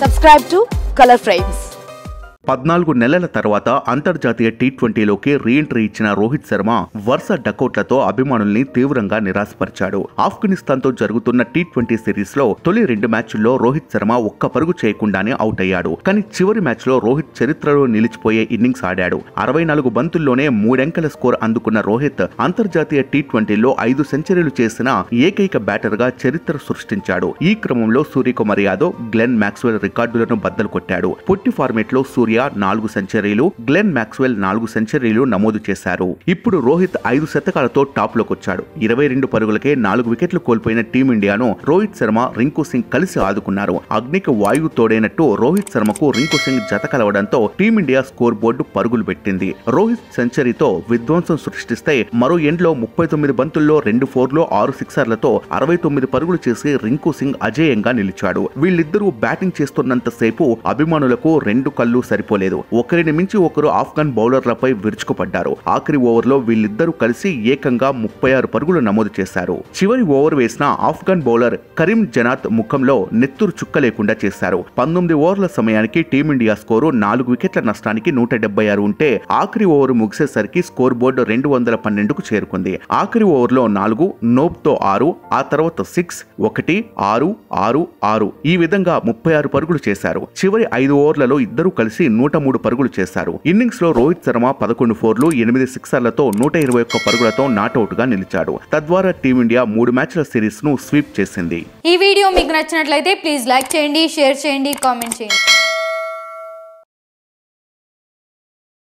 Subscribe to Color Frames. 14 నెలల తర్వాత అంతర్జాతీయ టీ20లోకి రీఎంట్రీ ఇచ్చిన రోహిత్ శర్మ వరుస డకౌట్లతో అభిమానుల్ని తీవ్రంగా నిరాశపరిచాడు. ఆఫ్ఘనిస్తాన్తో జరుగుతున్న టీ20 సిరీస్ లో తొలి 2 మ్యాచ్ల్లో రోహిత్ శర్మ ఒక్క పరుగు చేయకుండానే అవుట్ అయ్యాడు. కానీ చివరి మ్యాచ్ లో రోహిత్ చరిత్రలో నిలిచిపోయే ఇన్నింగ్స్ ఆడాడు. 64 బంతుల్లోనే 3 అంకెల స్కోర్ అందుకున్న రోహిత్ అంతర్జాతీయ టీ20లో 5 సెంచరీలు చేసిన ఏకైక బ్యాటర్ గా చరిత్ర సృష్టించాడు. ఈ క్రమంలో సూర్యకుమార్ యాదవ్, గ్లెన్ మాక్స్వెల్ రికార్డులను బద్దలు కొట్టాడు. పొట్టి ఫార్మేట్ లో సూర్య 4 సెంచరీలు, గ్లెన్ మాక్స్వెల్ 4 సెంచరీలు నమోదు చేశారు. ఇప్పుడు రోహిత్ 5 శతకాలతో టాప్ లోకి వచ్చాడు. 22 పరుగులకే 4 వికెట్లు కోల్పోయిన టీమిండియాను రోహిత్ శర్మ, రింకు సింగ్ కలిసి ఆదుకున్నారు. అగ్నికి వాయువు తోడైనట్టు రోహిత్ శర్మకు రింకు సింగ్ జత కలవడంతో టీమిండియా స్కోర్ బోర్డు పరుగులు పెట్టింది. రోహిత్ సెంచరీతో విధ్వంసం సృష్టిస్తే మరో ఎండ్లో 39 బంతుల్లో 2 ఫోర్లు 6 సిక్సర్లతో 69 పరుగులు చేసి రింకు సింగ్ అజేయంగా నిలిచాడు. వీళ్ళిద్దరూ బ్యాటింగ్ చేస్తున్నంత సేపు అభిమానులకు 2 కళ్ళు సరిపోలేదు. ఒకరిని మించి ఒకరు ఆఫ్ఘన్ బౌలర్లపై విరుచుకుపడ్డారు. ఆఖరి ఓవర్లో వీళ్ళిద్దరూ కలిసి ఏకంగా 36 పరుగులు నమోదు చేశారు. చివరి ఓవర్ వేసిన ఆఫ్ఘన్ బౌలర్ కరీం జనాత్ ముఖంలో నెత్తురు చుక్క లేకుండా చేశారు. 19 ఓవర్ల సమయానికి టీమిండియా స్కోరు 4 వికెట్ల నష్టానికి 176 ఉంటే ఆఖరి ఓవర్ ముగిసేసరికి స్కోర్ బోర్డు 212కు చేరుకుంది. ఆఖరి ఓవర్లో 4, నోబ్తో 6, ఆ తర్వాత 6, 1, 6, 6, 6 ఈ విధంగా 36 పరుగులు చేశారు. చివరి 5 ఓవర్లలో ఇద్దరు కలిసి 103 పరుగులు చేశారు. ఇన్నింగ్స్ లో రోహిత్ శర్మ 11 ఫోర్లు 8 సిక్సర్లతో 121 పరుగులతో నాట్అవుట్ గా నిలిచాడు. తద్వారా టీమిండియా 3 మ్యాచ్ల సిరీస్ ను స్వీప్ చేసింది. ఈ వీడియో మీకు నచ్చినట్లయితే ప్లీజ్ లైక్ చేయండి, షేర్ చేయండి, కామెంట్ చేయండి.